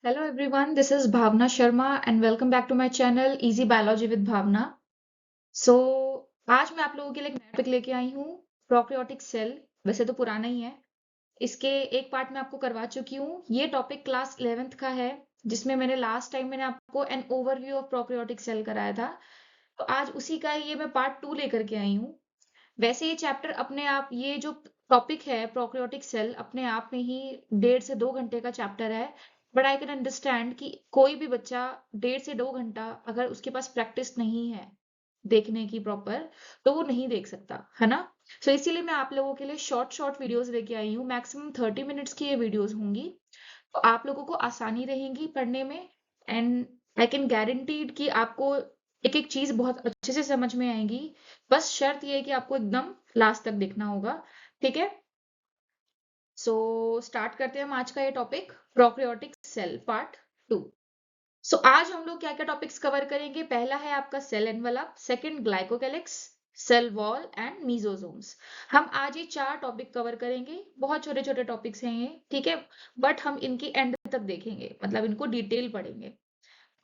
Hello everyone, this is Bhavna Sharma and welcome back to my channel Easy Biology with Bhavna. So आज मैं आप लोगों के लिए एक नया टॉपिक लेके आई हूँ प्रोकैरियोटिक सेल। वैसे तो पुराना ही है, इसके एक पार्ट मैं आपको करवा चुकी हूँ। ये टॉपिक क्लास 11th का है, जिसमें लास्ट टाइम मैंने आपको an overview of prokaryotic cell कराया था। तो आज उसी का ये मैं पार्ट 2 लेकर के आई हूँ। वैसे ये चैप्टर अपने आप, ये जो टॉपिक है प्रोकैरियोटिक सेल, अपने आप में ही 1.5 से 2 घंटे का चैप्टर है। बट आई कैन अंडरस्टैंड कि कोई भी बच्चा 1.5 से 2 घंटा अगर उसके पास प्रैक्टिस नहीं है देखने की प्रॉपर, तो वो नहीं देख सकता, है ना। सो इसीलिए मैं आप लोगों के लिए शॉर्ट शॉर्ट वीडियोस लेके आई हूँ। मैक्सिमम 30 मिनट्स की ये वीडियोस होंगी, तो आप लोगों को आसानी रहेगी पढ़ने में। एंड आई कैन गारंटीड कि आपको एक एक चीज बहुत अच्छे से समझ में आएगी। बस शर्त ये है कि आपको एकदम लास्ट तक देखना होगा, ठीक है। सो स्टार्ट करते हैं हम आज का ये टॉपिक, प्रोकैरियोटिक सेल पार्ट 2। सो आज हम लोग क्या क्या टॉपिक्स कवर करेंगे। पहला है आपका cell envelope, second glycocalyx, cell wall and mesosomes. हम आज ये 4 टॉपिक कवर करेंगे। बहुत छोटे छोटे टॉपिक्स हैं ये, ठीक है, बट हम इनकी एंड तक देखेंगे, मतलब इनको डिटेल पढ़ेंगे।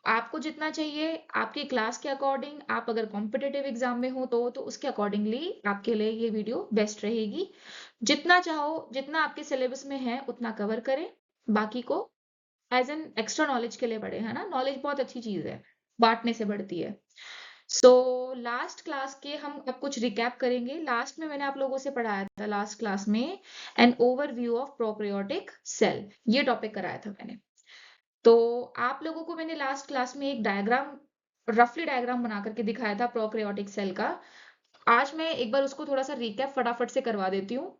आपको जितना चाहिए आपकी क्लास के अकॉर्डिंग, आप अगर कॉम्पिटिटिव एग्जाम में हो तो उसके अकॉर्डिंगली आपके लिए ये वीडियो बेस्ट रहेगी। जितना चाहो, जितना आपके सिलेबस में है उतना कवर करें, बाकी को एज एन एक्स्ट्रा नॉलेज के लिए पढ़े, है ना। नॉलेज बहुत अच्छी चीज है, बांटने से बढ़ती है। सो लास्ट क्लास के हम अब कुछ रिकैप करेंगे। लास्ट में मैंने आप लोगों से पढ़ाया था, लास्ट क्लास में an overview of prokaryotic cell, ये टॉपिक कराया था मैंने। तो आप लोगों को मैंने लास्ट क्लास में एक डायग्राम, रफली डायग्राम बना करके दिखाया था प्रोकैरियोटिक सेल का। आज मैं एक बार उसको थोड़ा सा रिकैप फटाफट से करवा देती हूँ।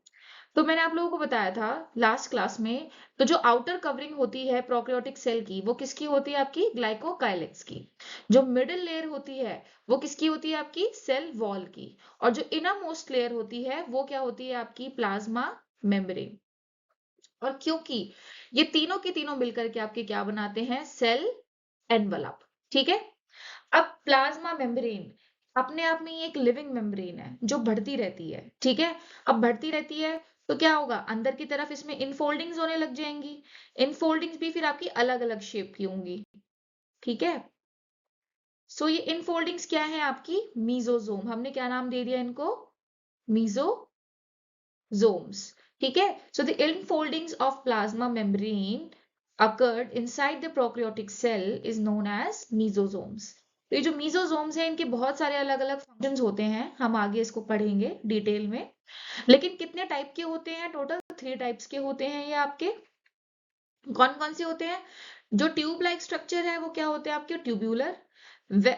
तो मैंने आप लोगों को बताया था लास्ट क्लास में, तो जो आउटर कवरिंग होती है प्रोकैरियोटिक सेल की, वो किसकी होती है? आपकी ग्लाइकोकाइलिक्स की। जो मिडिल लेयर होती है वो किसकी होती है? आपकी सेल वॉल की। और जो इनर मोस्ट लेयर होती है वो क्या होती है? आपकी प्लाज्मा मेम्ब्रेन। और क्योंकि ये तीनों के तीनों मिलकर के आपके क्या बनाते हैं? सेल एनवलप, ठीक है। अब प्लाज्मा मेम्ब्रेन अपने आप में ही एक लिविंग मेम्ब्रेन है जो बढ़ती रहती है, ठीक है। अब बढ़ती रहती है तो क्या होगा? अंदर की तरफ इसमें इनफोल्डिंग्स होने लग जाएंगी। इनफोल्डिंग्स भी फिर आपकी अलग अलग शेप की होंगी, ठीक है। सो ये इनफोल्डिंग्स क्या है? आपकी मीजोजोम। हमने क्या नाम दे दिया इनको? मीजोजोम्स, ठीक है। So the infoldings of plasma membrane occurred inside the prokaryotic cell is known as mesosomes. तो ये जो मीजोसोम्स हैं, इनके बहुत सारे अलग अलग फंक्शंस होते हैं, हम आगे इसको पढ़ेंगे डिटेल में। लेकिन कितने टाइप के होते हैं? टोटल 3 टाइप्स के होते हैं ये आपके। कौन कौन से होते हैं? जो ट्यूब लाइक स्ट्रक्चर है वो क्या होते हैं? आपके ट्यूब्यूलर।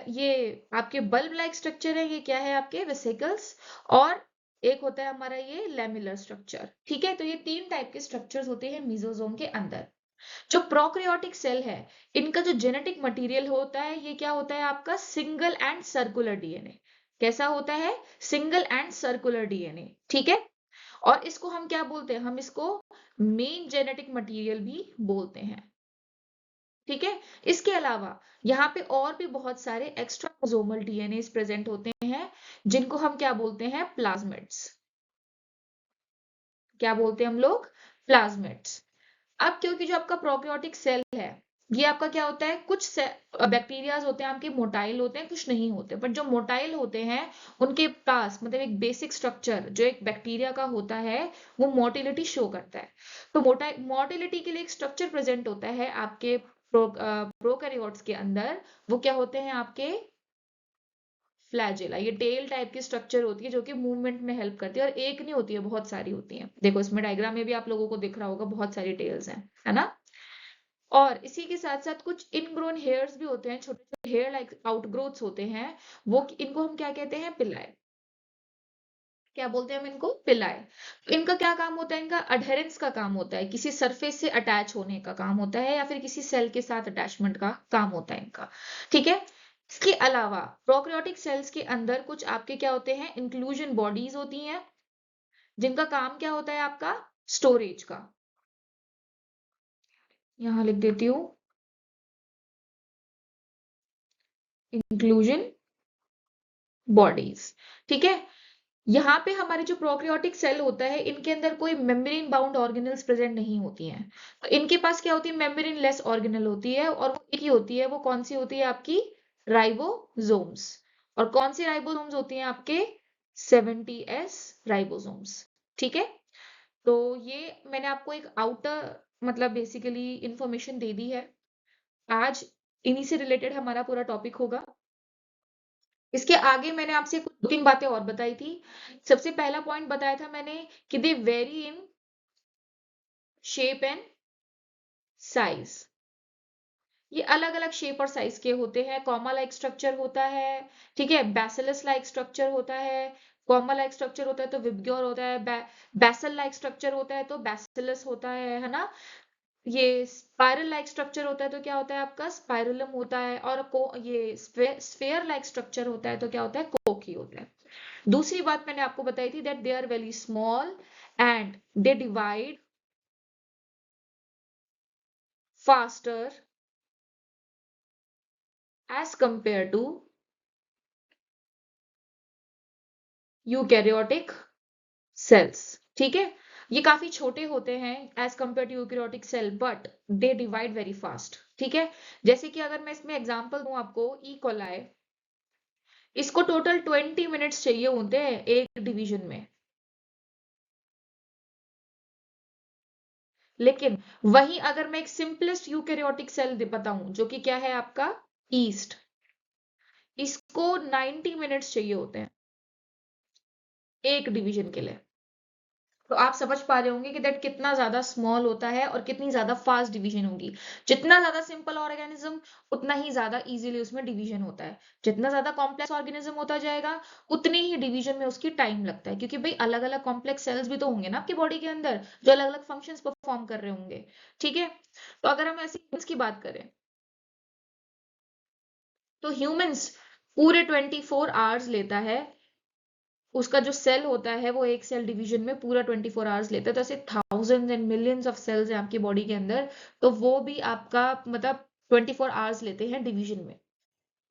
ये आपके बल्ब लाइक स्ट्रक्चर है, ये क्या है? आपके वेसिकल्स। और एक होता है हमारा ये लेमिलर स्ट्रक्चर, ठीक है। तो ये 3 टाइप के स्ट्रक्चर्स होते हैं मीजोसोम के अंदर। जो प्रोकैरियोटिक सेल है, इनका जो जेनेटिक मटेरियल होता है, ये क्या होता है? आपका सिंगल एंड सर्कुलर डीएनए। कैसा होता है? सिंगल एंड सर्कुलर डीएनए, ठीक है। और इसको हम क्या बोलते हैं? हम इसको मेन जेनेटिक मटेरियल भी बोलते हैं, ठीक है। इसके अलावा यहाँ पे और भी बहुत सारे एक्स्ट्रासोमल डीएनए प्रेजेंट होते हैं, जिनको हम क्या बोलते हैं? प्लाज्मिड्स। क्या बोलते हैं हम लोग? प्लाज्मिड्स। अब क्योंकि जो आपका प्रोकैरियोटिक सेल है, ये आपका क्या होता है? कुछ बैक्टीरियाज होते हैं आपके मोटाइल होते हैं, कुछ नहीं होते। बट जो मोटाइल होते हैं उनके पास मतलब एक बेसिक स्ट्रक्चर जो एक बैक्टीरिया का होता है, वो मोटिलिटी शो करता है। तो मोटिलिटी के लिए एक स्ट्रक्चर प्रेजेंट होता है आपके प्रोकैरियोट्स के अंदर। वो क्या होते हैं? आपके फ्लैजेला। ये टेल टाइप की स्ट्रक्चर होती है जो कि मूवमेंट में हेल्प करती है, और एक नहीं होती है, बहुत सारी होती हैं। देखो इसमें डायग्राम में भी आप लोगों को दिख रहा होगा, बहुत सारी टेल्स हैं, है ना। और इसी के साथ साथ कुछ इनग्रोन हेयर्स भी होते हैं, छोटे छोटे हेयर लाइक आउटग्रोथ्स होते हैं। वो इनको हम क्या कहते हैं? पिलाए। क्या बोलते हैं हम इनको? पिलाए। तो इनका क्या काम होता है? इनका अडहेरेंस का काम होता है, किसी सरफेस से अटैच होने का काम होता है, या फिर किसी सेल के साथ अटैचमेंट का काम होता है इनका, ठीक है। इसके अलावा प्रोकैरियोटिक सेल्स के अंदर कुछ आपके क्या होते हैं? इंक्लूजन बॉडीज होती हैं, जिनका काम क्या होता है? आपका स्टोरेज का। यहां लिख देती हूँ, इंक्लूजन बॉडीज, ठीक है। यहाँ पे हमारे जो प्रोकैरियोटिक सेल होता है, इनके अंदर कोई मेम्ब्रेन बाउंड ऑर्गेनेल्स प्रेजेंट नहीं होती हैं। तो इनके पास क्या होती है, मेम्ब्रेन लेस ऑर्गेनेल होती है, और वो एक ही होती है। वो कौन सी होती है आपकी, राइबोसोम्स। और कौन सी राइबोसोम्स होती हैं आपके, 70S राइबोसोम्स। ठीक है, तो ये मैंने आपको एक आउटर मतलब बेसिकली इंफॉर्मेशन दे दी है। आज इन्हीं से रिलेटेड हमारा पूरा टॉपिक होगा। इसके आगे मैंने आपसे कुछ 2-3 बातें और बताई थी। सबसे पहला पॉइंट बताया था मैंने कि they vary in shape and size. ये अलग-अलग शेप और साइज के होते हैं। कॉमा लाइक स्ट्रक्चर होता है, ठीक है? बैसिलस लाइक स्ट्रक्चर होता है। कॉमा लाइक स्ट्रक्चर होता है तो विबग्योर होता है। बैसल लाइक स्ट्रक्चर होता है तो बैसिलस होता है ना? ये स्पाइरल लाइक स्ट्रक्चर होता है तो क्या होता है आपका, स्पाइरुलम होता है। और ये स्फेयर लाइक स्ट्रक्चर होता है तो क्या होता है, कोकी होता है। दूसरी बात मैंने आपको बताई थी that they are very small and they divide faster as compare to eukaryotic cells. ठीक है, ये काफी छोटे होते हैं as compare to eukaryotic cell, but they divide very fast. ठीक है, जैसे कि अगर मैं इसमें एग्जांपल दूं आपको, ई कोलाई, इसको टोटल 20 मिनट्स चाहिए होते हैं एक डिवीजन में। लेकिन वहीं अगर मैं एक सिंपलेस्ट यूकैरियोटिक सेल बताऊं, जो कि क्या है आपका, ईस्ट, इसको 90 मिनट्स चाहिए होते हैं एक डिवीजन के लिए। तो आप समझ पा रहे होंगे कि दैट कितना ज्यादा स्मॉल होता है और कितनी ज्यादा फास्ट डिवीजन होगी। जितना ज्यादा सिंपल ऑर्गेनिज्म, उतना ही ज्यादा इजीली उसमें डिवीजन होता है। जितना ज्यादा कॉम्प्लेक्स ऑर्गेनिज्म होता जाएगा, उतनी ही डिवीजन में उसकी टाइम लगता है, क्योंकि भाई अलग अलग कॉम्प्लेक्स सेल्स भी तो होंगे ना आपकी बॉडी के अंदर, जो अलग अलग फंक्शंस परफॉर्म कर रहे होंगे। ठीक है, तो अगर हम ऐसे की बात करें, तो ह्यूमंस पूरे 24 आवर्स लेता है। उसका जो सेल होता है वो एक सेल डिवीजन में पूरा 24 आवर्स लेता है। तो ऐसे thousands and millions of cells हैं आपकी बॉडी के अंदर, तो वो भी आपका मतलब 24 आवर्स लेते हैं डिवीजन में।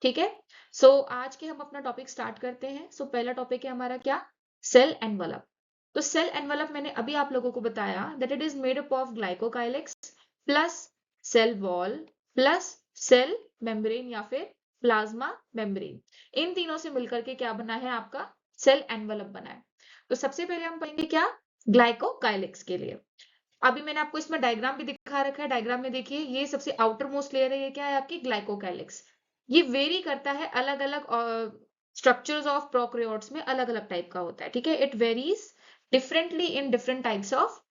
ठीक है, सो आज के हम अपना टॉपिक स्टार्ट करते हैं। सो पहला टॉपिक है हमारा क्या, सेल एनवलप। तो सेल एनवलप मैंने अभी आप लोगों को बताया that it is made up of glycocalyx plus cell wall plus cell membrane या फिर प्लाज्मा मेम्ब्रेन। इन तीनों से मिलकर के क्या बना है आपका, सेल एनवलप बना है। तो सबसे पहले हम पढ़ेंगे क्या, ग्लाइकोकाइलेक्स के लिए। अभी मैंने आपको इसमें डायग्राम भी दिखा रखा है। डायग्राम में देखिए, ये सबसे आउटर मोस्ट लेयर है, ये क्या है आपकी, ग्लाइकोकाइलेक्स। ये वेरी करता है, अलग अलग स्ट्रक्चर्स ऑफ प्रोकैरियोट्स में अलग अलग टाइप का होता है। ठीक है, it varies differently in different types of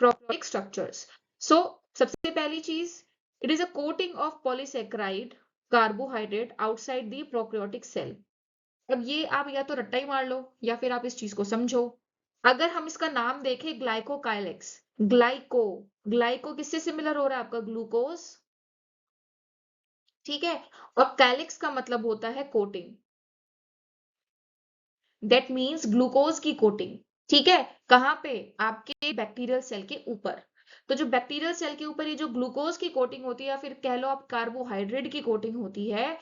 prokaryotic structures. So सबसे पहली चीज, it is a coating of polysaccharide carbohydrate outside the prokaryotic cell. अब ये आप या तो रट्टा ही मार लो या फिर आप इस चीज को समझो। अगर हम इसका नाम देखें, ग्लाइकोकाइलेक्स, ग्लाइको, ग्लाइको किससे सिमिलर हो रहा है आपका, ग्लूकोज। ठीक है, और कैलिक्स का मतलब होता है कोटिंग, दैट मीन्स ग्लूकोज की कोटिंग। ठीक है, कहाँ पे, आपके बैक्टीरियल सेल के ऊपर। तो जो बैक्टीरियल सेल के ऊपर ये जो ग्लूकोज की कोटिंग होती है, या फिर कह लो आप कार्बोहाइड्रेट की कोटिंग होती है,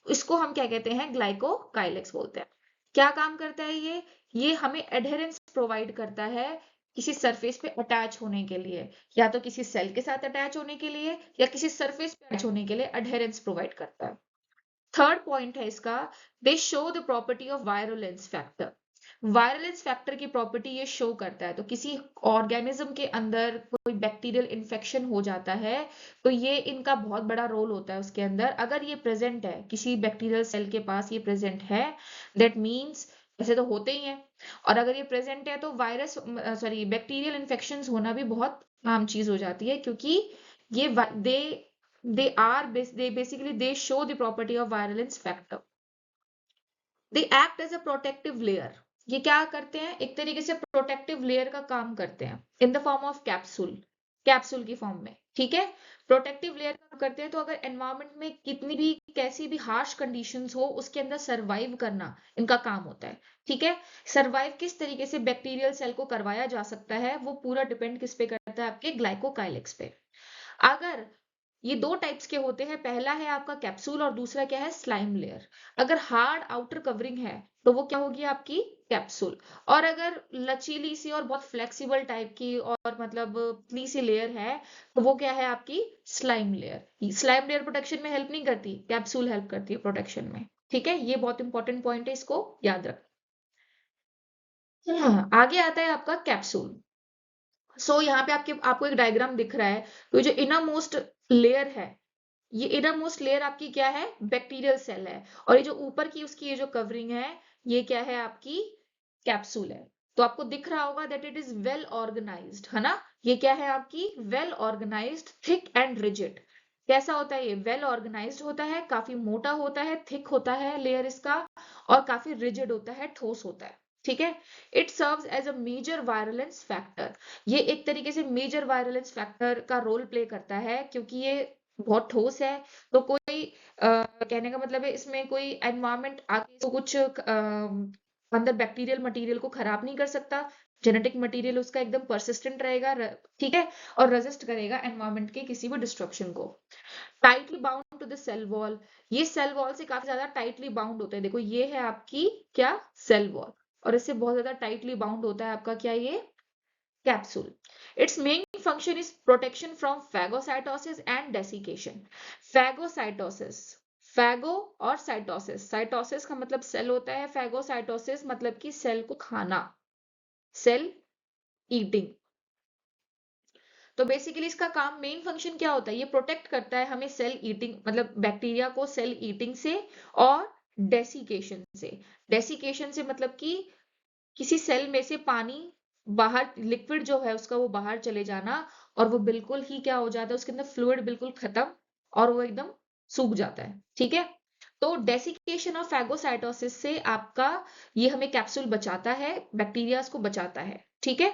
इसको हम क्या कहते हैं, ग्लाइकोकाइलेक्स बोलते हैं। क्या काम करता है ये हमें एडहेरेंस प्रोवाइड करता है किसी सरफेस पे अटैच होने के लिए, या तो किसी सेल के साथ अटैच होने के लिए या किसी सरफेस पे अटैच होने के लिए एडहेरेंस प्रोवाइड करता है। थर्ड पॉइंट है इसका, दे show the property of virulence factor. Virulence factor की प्रॉपर्टी ये शो करता है। तो किसी ऑर्गेनिज्म के अंदर कोई बैक्टीरियल इन्फेक्शन हो जाता है, तो ये इनका बहुत बड़ा रोल होता है उसके अंदर। अगर ये प्रेजेंट है, किसी बैक्टीरियल सेल के पास ये प्रेजेंट है, दैट मीन्स, ऐसे तो होते ही हैं, और अगर ये प्रेजेंट है तो वायरस सॉरी बैक्टीरियल इन्फेक्शन होना भी बहुत आम चीज हो जाती है, क्योंकि ये they basically they show the property of virulence factor. They act as a protective layer. ये क्या करते हैं, एक तरीके से प्रोटेक्टिव लेयर का काम करते हैं, in the form of capsule, capsule की फॉर्म में। ठीक है, प्रोटेक्टिव लेयर का करते हैं। तो अगर एनवायरमेंट में कितनी भी कैसी भी हार्श कंडीशंस हो, उसके अंदर सरवाइव करना इनका काम होता है। ठीक है, सरवाइव किस तरीके से बैक्टीरियल सेल को करवाया जा सकता है, वो पूरा डिपेंड किस पे करता है, आपके ग्लाइकोकाइलेक्स पे। अगर ये दो टाइप्स के होते हैं, पहला है आपका कैप्सूल और दूसरा क्या है, स्लाइम लेयर। अगर हार्ड आउटर कवरिंग है तो वो क्या होगी आपकी कैप्सूल, और अगर लचीली सी और बहुत फ्लेक्सिबल टाइप की और मतलब पतली सी लेयर है तो वो क्या है आपकी slime layer. Slime layer protection में हेल्प नहीं करती, कैप्सूल हेल्प करती है प्रोटेक्शन में। ठीक है, ये बहुत इंपॉर्टेंट पॉइंट है, इसको याद रख। आगे आता है आपका कैप्सूल। यहाँ पे आपको एक डायग्राम दिख रहा है, तो जो इनर मोस्ट लेयर है, ये इनर मोस्ट लेयर आपकी क्या है, बैक्टीरियल सेल है, और ये जो ऊपर की उसकी ये जो कवरिंग है, ये क्या है आपकी कैप्सूल है। तो आपको दिख रहा होगा that it is well organised, है ना। ये क्या है आपकी well organised, thick and rigid. कैसा होता है ये, वेल ऑर्गेनाइज्ड होता है, काफी मोटा होता है, थिक होता है लेयर इसका, और काफी रिजिड होता है, ठोस होता है। ठीक है, it serves as a major virulence factor. ये एक तरीके से मेजर वायरलेंस फैक्टर का रोल प्ले करता है, क्योंकि ये बहुत ठोस है, तो कोई कहने का मतलब है इसमें कोई एनवायरमेंट आके इसको कुछ अंदर बैक्टीरियल मटेरियल को खराब नहीं कर सकता। जेनेटिक मटेरियल उसका एकदम परसिस्टेंट रहेगा, ठीक है, और रेजिस्ट करेगा एनवायरमेंट के किसी भी डिस्ट्रक्शन को। Tightly bound to the cell wall, ये सेल वॉल से काफी ज्यादा टाइटली बाउंड होता है। देखो ये है आपकी क्या सेल वॉल, और इससे बहुत ज्यादा टाइटली बाउंड होता है आपका क्या ये capsule. Its main function is protection from phagocytosis and desiccation. Phagocytosis, फैगो और साइटोसिस, साइटोसिस का मतलब सेल होता है, फैगोसाइटोसिस मतलब कि सेल को खाना, सेल ईटिंग। तो बेसिकली इसका काम, मेन फंक्शन क्या होता है, ये प्रोटेक्ट करता है हमें सेल ईटिंग, मतलब बैक्टीरिया को सेल ईटिंग से और डेसिकेशन से। डेसिकेशन से मतलब कि किसी सेल में से पानी बाहर, लिक्विड जो है उसका वो बाहर चले जाना, और वो बिल्कुल ही क्या हो जाता है, उसके अंदर फ्लूइड बिल्कुल खत्म, और वो एकदम सूख जाता है। ठीक है, तो डेसिकेशन और फैगोसाइटोसिस से आपका ये हमें कैप्सूल बचाता है, बैक्टीरिया को बचाता है। ठीक है,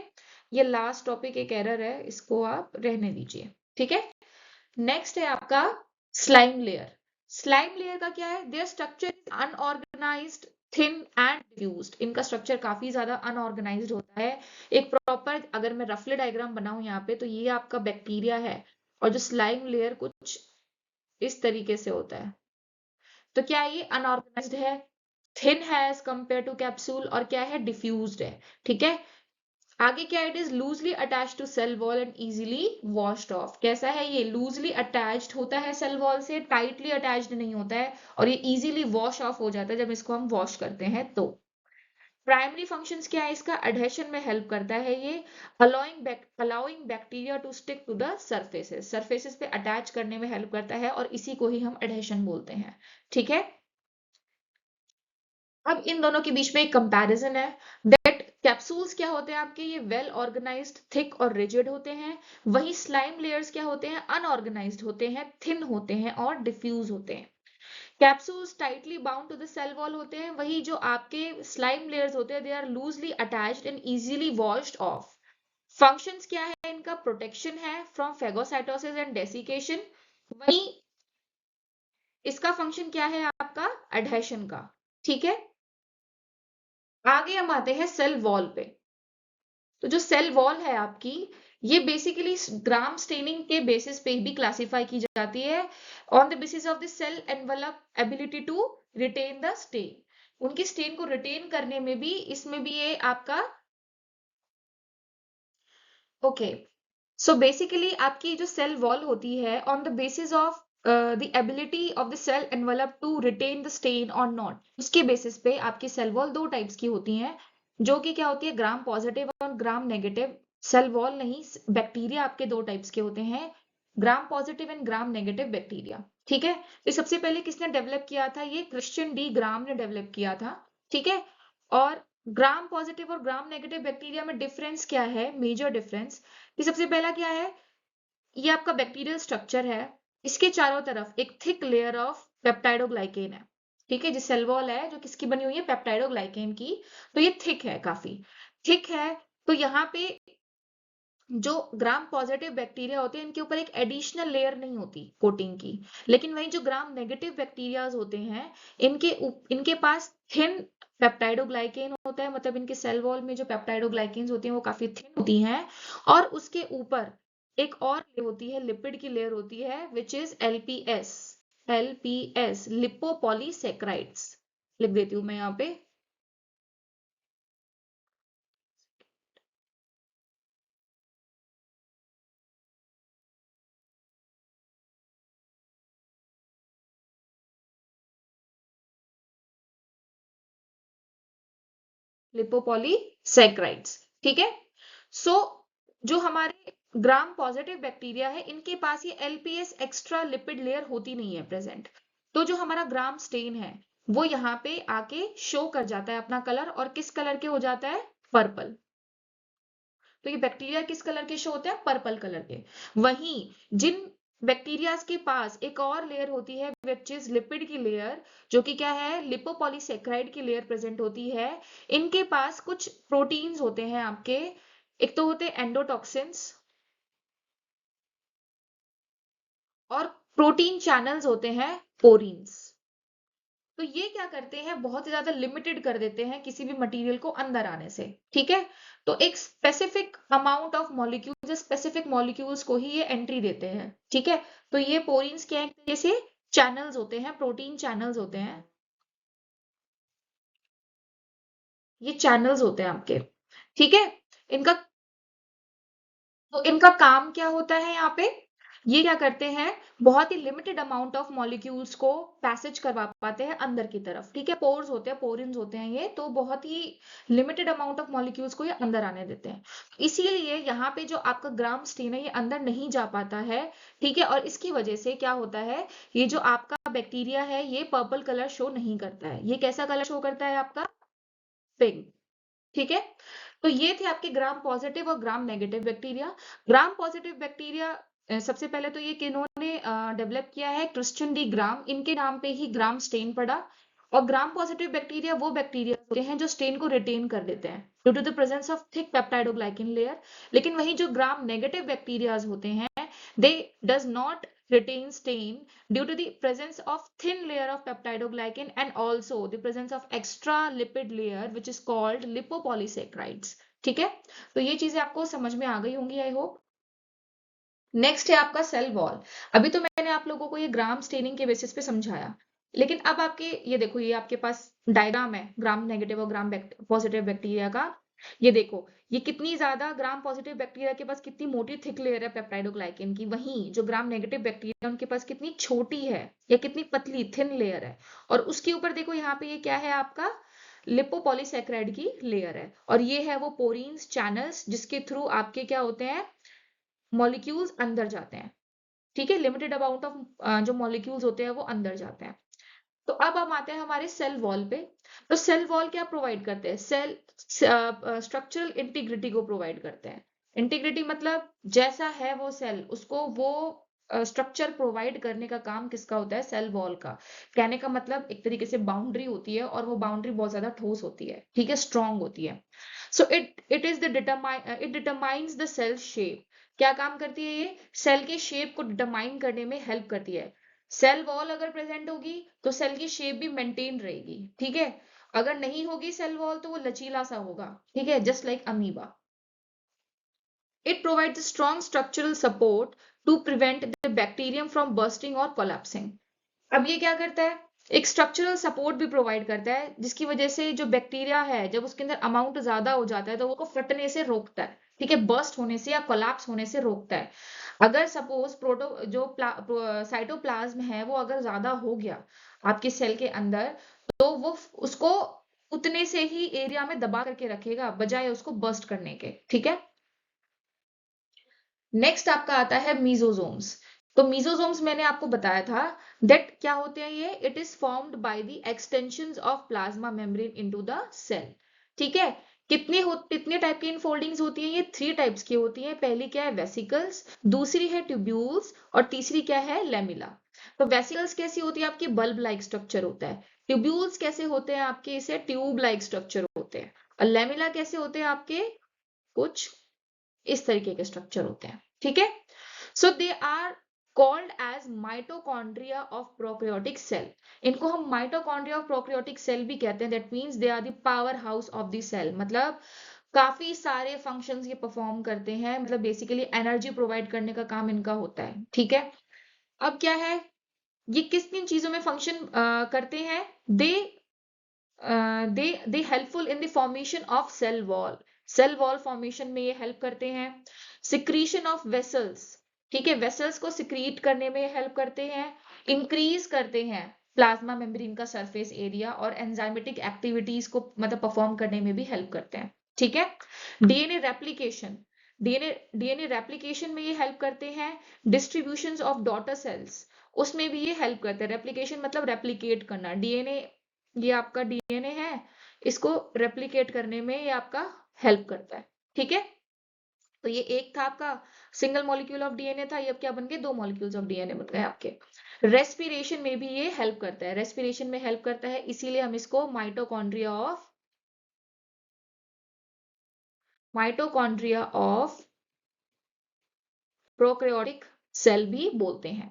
ये लास्ट टॉपिक एक एरर है, इसको आप रहने दीजिए। ठीक है, नेक्स्ट है आपका स्लाइम लेयर। स्लाइम लेयर का क्या है, there structure is unorganised, thin and diffused. इनका स्ट्रक्चर काफी ज्यादा अनऑर्गेनाइज्ड होता है। एक प्रॉपर अगर मैं रफली डायग्राम बनाऊं यहाँ पे, तो ये आपका बैक्टीरिया है, और जो स्लाइम लेयर कुछ इस तरीके से होता है। तो क्या ये अनऑर्गेनाइज्ड है, थिन है एज कंपेयर टू कैप्सूल, और क्या है डिफ्यूज्ड है। ठीक है, आगे क्या, it is loosely attached to cell wall and easily washed off. कैसा है ये, लूजली अटैच्ड होता है सेल वॉल से, टाइटली अटैच्ड नहीं होता है, और ये इजीली वॉश ऑफ हो जाता है जब इसको हम वॉश करते हैं। तो प्राइमरी फंक्शंस क्या है इसका, एडहेशन में हेल्प करता है ये, allowing bacteria to stick to the surfaces, surfaces पे अटैच करने में हेल्प करता है, और इसी को ही हम एडहेशन बोलते हैं। ठीक है, अब इन दोनों के बीच में एक कंपैरिजन है, दैट कैप्सूल्स क्या होते हैं आपके, ये वेल ऑर्गेनाइज्ड, थिक और रिजिड होते हैं। वहीं स्लाइम लेयर्स क्या होते हैं, अनऑर्गेनाइज्ड होते हैं, थिन होते हैं और डिफ्यूज होते हैं। Capsules tightly bound to the cell wall होते हैं, वही जो आपके स्लाइम लेयर्स होते हैं, they are loosely attached and easily washed off. Functions क्या है इनका, प्रोटेक्शन है फ्रॉम फेगोसाइटोसिस एंड डेसिकेशन। वहीं इसका फंक्शन क्या है आपका, एडहेशन का। ठीक है, आगे हम आते हैं सेल वॉल पे। तो जो सेल वॉल है आपकी, ये बेसिकली ग्राम स्टेनिंग के बेसिस पे भी क्लासिफाई की जाती है, on the basis of the cell envelope ability to retain the stain. उनकी स्टेन को रिटेन करने में भी, इसमें भी ये आपका ओके। सो बेसिकली आपकी जो सेल वॉल होती है, on the basis of the ability of the cell envelope to retain the stain और नॉट, उसके बेसिस पे आपकी सेल वॉल दो टाइप्स की होती हैं, जो कि क्या होती है, ग्राम पॉजिटिव और ग्राम नेगेटिव। सेल वॉल नहीं, बैक्टीरिया आपके दो टाइप्स के होते हैं, gram positive and gram negative bacteria. ठीक है, तो सबसे पहले किसने डेवलप किया था, ये क्रिश्चियन डी ग्राम ने डेवलप किया था। ठीक है, और ग्राम पॉजिटिव और ग्राम नेगेटिव बैक्टीरिया में डिफरेंस क्या है, मेजर डिफरेंस, कि सबसे पहला क्या है, ये आपका बैक्टीरियल स्ट्रक्चर है, इसके चारों तरफ एक थिक लेयर ऑफ पेप्टाइडोग्लाइकेन है। ठीक है, जो सेल वॉल है जो किसकी बनी हुई है, पेप्टाइडोग्लाइकेन की, तो ये थिक है, काफी थिक है। तो यहाँ पे जो ग्राम पॉजिटिव बैक्टीरिया होते हैं, इनके ऊपर एक एडिशनल लेयर नहीं होती कोटिंग की, लेकिन वही जो ग्राम नेगेटिव बैक्टीरियाज होते हैं, इनके पास थिन पेप्टाइडोग्लाइकेन होता है, मतलब इनके सेल वॉल में जो पेप्टाइडोग्लाइकेन्स होती हैं वो काफी थिन होती हैं, और उसके ऊपर एक और लेयर होती है, लिपिड की लेयर होती है, विच इज एलपीएस। एलपीएस लिपोपॉलीसेक्राइड्स लिख देती हूँ मैं यहाँ पे। लिपोपॉलीसैकेराइड्स, ठीक है। सो जो हमारे ग्राम पॉजिटिव बैक्टीरिया है, इनके पास ये एलपीएस एक्स्ट्रा लिपिड लेयर होती नहीं है प्रेजेंट। तो जो हमारा ग्राम स्टेन है वो यहाँ पे आके शो कर जाता है अपना कलर, और किस कलर के हो जाता है? पर्पल। तो ये बैक्टीरिया किस कलर के शो होते हैं? पर्पल कलर के। वहीं जिन बैक्टीरियाज के पास एक और लेयर होती है विच इज लिपिड की लेयर, जो कि क्या है? लिपोपॉलीसेक्राइड की लेयर प्रेजेंट होती है। इनके पास कुछ प्रोटीन्स होते हैं आपके। एक तो होते हैं एंडोटॉक्सिन्स, और प्रोटीन चैनल्स होते हैं पोरीन्स। तो ये क्या करते हैं? बहुत ही ज्यादा लिमिटेड कर देते हैं किसी भी मटेरियल को अंदर आने से, ठीक है। तो एक specific amount of molecules, specific molecules को ही ये एंट्री देते हैं, ठीक है। तो ये पोरीन्स क्या है? एक तरीके से चैनल्स होते हैं, प्रोटीन चैनल्स होते हैं। ये चैनल्स होते हैं आपके, ठीक है। इनका तो इनका काम क्या होता है यहाँ पे? ये क्या करते हैं? बहुत ही लिमिटेड अमाउंट ऑफ मॉलिक्यूल्स को पैसेज करवा पाते हैं अंदर की तरफ, ठीक है। पोर्स होते हैं, पोरिन्स होते हैं ये, तो बहुत ही लिमिटेड अमाउंट ऑफ मॉलिक्यूल्स को ये अंदर आने देते हैं। इसीलिए यहाँ पे जो आपका ग्राम स्टेन है ये अंदर नहीं जा पाता है, ठीक है। और इसकी वजह से क्या होता है? ये जो आपका बैक्टीरिया है ये पर्पल कलर शो नहीं करता है। ये कैसा कलर शो करता है आपका? पिंक, ठीक है। तो ये थे आपके ग्राम पॉजिटिव और Gram negative bacteria. Gram positive bacteria सबसे पहले तो ये किन्होंने डेवलप किया है? Christian de Gram. इनके नाम पे ही ग्राम स्टेन पड़ा। और ग्राम पॉजिटिव बैक्टीरिया वो बैक्टीरिया होते हैं जो स्टेन को रिटेन कर देते हैं due to the presence of thick peptidoglycan layer. लेकिन वही जो ग्राम नेगेटिव बैक्टीरियाज होते हैं, they does not retain stain due to the presence of thin layer of peptidoglycan and also the presence of extra lipid layer which is called lipopolysaccharides, ठीक है। तो ये चीजें आपको समझ में आ गई होंगी आई होप। नेक्स्ट है आपका सेल वॉल। अभी तो मैंने आप लोगों को ये ग्राम स्टेनिंग के बेसिस पे समझाया, लेकिन अब आपके ये देखो, ये आपके पास डायग्राम है ग्राम नेगेटिव और ग्राम पॉजिटिव बैक्टीरिया का। ये देखो, ये कितनी ज्यादा ग्राम पॉजिटिव बैक्टीरिया के पास कितनी मोटी थिक लेयर है पेप्टाइडोग्लाइकेन की, वहीं जो ग्राम नेगेटिव बैक्टीरिया उनके पास कितनी छोटी है या कितनी पतली थिन लेयर है। और उसके ऊपर देखो यहाँ पे ये क्या है आपका? लिपोपॉलीसैकेराइड की लेयर है। और ये है वो पोरीन्स चैनल्स जिसके थ्रू आपके क्या होते हैं? मॉलिक्यूल्स अंदर जाते हैं, ठीक है। लिमिटेड अमाउंट ऑफ जो मॉलिक्यूल्स होते हैं वो अंदर जाते हैं। तो अब हम आते हैं हमारे सेल वॉल पे। तो सेल वॉल क्या प्रोवाइड करते हैं? सेल स्ट्रक्चरल इंटीग्रिटी को प्रोवाइड करते हैं। इंटीग्रिटी मतलब जैसा है वो सेल, उसको वो स्ट्रक्चर प्रोवाइड करने का काम किसका होता है? सेल वॉल का। कहने का मतलब एक तरीके से बाउंड्री होती है, और वो बाउंड्री बहुत ज्यादा ठोस होती है, ठीक है, स्ट्रांग होती है। So it determines the cell shape. क्या काम करती है ये? सेल के शेप को डिटरमाइन करने में हेल्प करती है। सेल वॉल अगर प्रेजेंट होगी तो सेल की शेप भी मेंटेन रहेगी, ठीक है। अगर नहीं होगी सेल वॉल तो वो लचीला सा होगा, ठीक है, just like amoeba. It provides a strong structural support to prevent the bacterium from bursting or collapsing. अब ये क्या करता है? एक स्ट्रक्चरल सपोर्ट भी प्रोवाइड करता है, जिसकी वजह से जो बैक्टीरिया है जब उसके अंदर अमाउंट ज्यादा हो जाता है तो वो को फटने से रोकता है, ठीक है, बर्स्ट होने से या कोलैप्स होने से रोकता है। अगर सपोज साइटोप्लाज्म है वो अगर ज्यादा हो गया आपके सेल के अंदर, तो वो उसको उतने से ही एरिया में दबा करके रखेगा बजाय उसको बर्स्ट करने के, ठीक है। नेक्स्ट आपका आता है मीजोजोम्स। तो मीजोजोम्स मैंने आपको बताया था दैट क्या होते हैं ये? It is formed by the extensions of plasma membrane into the cell, ठीक है। कितने टाइप की इनफोल्डिंग्स होती हैं? ये 3 टाइप्स की होती हैं। पहली क्या है? वेसिकल्स, दूसरी है ट्यूब्यूल्स, और तीसरी क्या है? लेमिला। तो वेसिकल्स कैसी होती है आपकी? बल्ब लाइक स्ट्रक्चर होता है। ट्यूब्यूल्स कैसे होते हैं आपके? इसे ट्यूब लाइक स्ट्रक्चर होते हैं। और लेमिला कैसे होते हैं आपके? कुछ इस तरीके के स्ट्रक्चर होते हैं, ठीक है। So they are called as mitochondria of prokaryotic cell. इनको हम माइटोकॉन्ड्रिया ऑफ प्रोकैरियोटिक सेल भी कहते हैं। That means they are the power house of the cell. मतलब काफी सारे फंक्शंस ये परफॉर्म करते हैं, मतलब बेसिकली एनर्जी प्रोवाइड करने का काम इनका होता है, ठीक है। अब क्या है, ये किस किन चीजों में फंक्शन करते हैं? They they helpful in the formation of cell wall formation में ये हेल्प करते हैं। सिक्रीशन ऑफ वेसल्स, ठीक है, वेसल्स को सिक्रीट करने में हेल्प करते हैं। इंक्रीज करते हैं प्लाज्मा मेम्ब्रेन का सरफेस एरिया, और एंजाइमेटिक एक्टिविटीज को मतलब परफॉर्म करने में भी हेल्प करते हैं, ठीक है। डीएनए रेप्लिकेशन, डीएनए रेप्लिकेशन में ये हेल्प करते हैं। डिस्ट्रीब्यूशन ऑफ डॉटर सेल्स, उसमें भी ये हेल्प करते हैं। रेप्लिकेशन मतलब रेप्लिकेट करना, डीएनए, ये आपका डीएनए है, इसको रेप्लिकेट करने में ये आपका हेल्प करता है, ठीक है। तो ये एक था आपका सिंगल मॉलिक्यूल ऑफ डीएनए था, ये अब क्या बन गए, 2 मॉलिक्यूल्स ऑफ डीएनए बन गए आपके। रेस्पिरेशन में भी ये हेल्प करता है, रेस्पिरेशन में हेल्प करता है, इसीलिए हम इसको माइटोकॉन्ड्रिया ऑफ प्रोकैरियोटिक सेल भी बोलते हैं।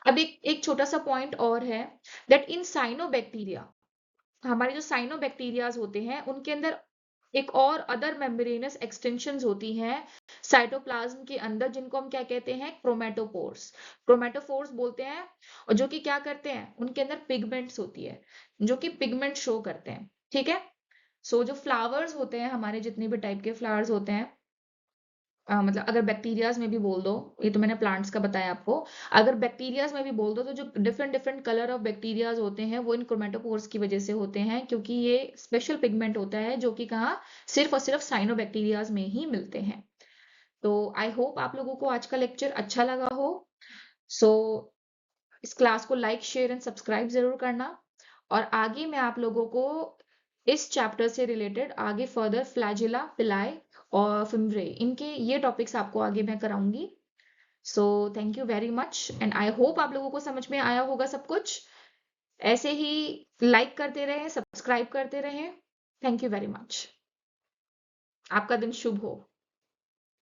अब एक छोटा सा पॉइंट और है, दैट इन साइनोबैक्टीरिया, हमारे जो साइनोबैक्टीरियाज होते हैं उनके अंदर एक और अदर मेम्ब्रेनस एक्सटेंशंस होती हैं साइटोप्लाज्म के अंदर, जिनको हम क्या कहते हैं, क्रोमेटोपोर्स। क्रोमेटोफोर्स बोलते हैं, और जो कि क्या करते हैं, उनके अंदर पिगमेंट्स होती है जो कि पिगमेंट शो करते हैं, ठीक है। सो जो फ्लावर्स होते हैं हमारे, जितने भी टाइप के फ्लावर्स होते हैं, मतलब अगर बैक्टीरियाज में भी बोल दो, ये तो मैंने प्लांट्स का बताया आपको, अगर बैक्टीरियाज में भी बोल दो, तो जो different different colour of bacterias होते हैं वो इन क्रोमेटोपोर्स की वजह से होते हैं, क्योंकि ये स्पेशल पिगमेंट होता है जो कि कहाँ, सिर्फ और सिर्फ साइनोबैक्टीरियाज में ही मिलते हैं। तो आई होप आप लोगों को आज का लेक्चर अच्छा लगा हो। सो इस क्लास को लाइक, शेयर एंड सब्सक्राइब जरूर करना, और आगे मैं आप लोगों को इस चैप्टर से रिलेटेड आगे फर्दर फ्लैजिला, पिलाई और फिम्ब्रे, इनके ये टॉपिक्स आपको आगे मैं कराऊंगी। So thank you very much, and I hope आप लोगों को समझ में आया होगा सब कुछ। ऐसे ही लाइक करते रहें, सब्सक्राइब करते रहें। Thank you very much. आपका दिन शुभ हो।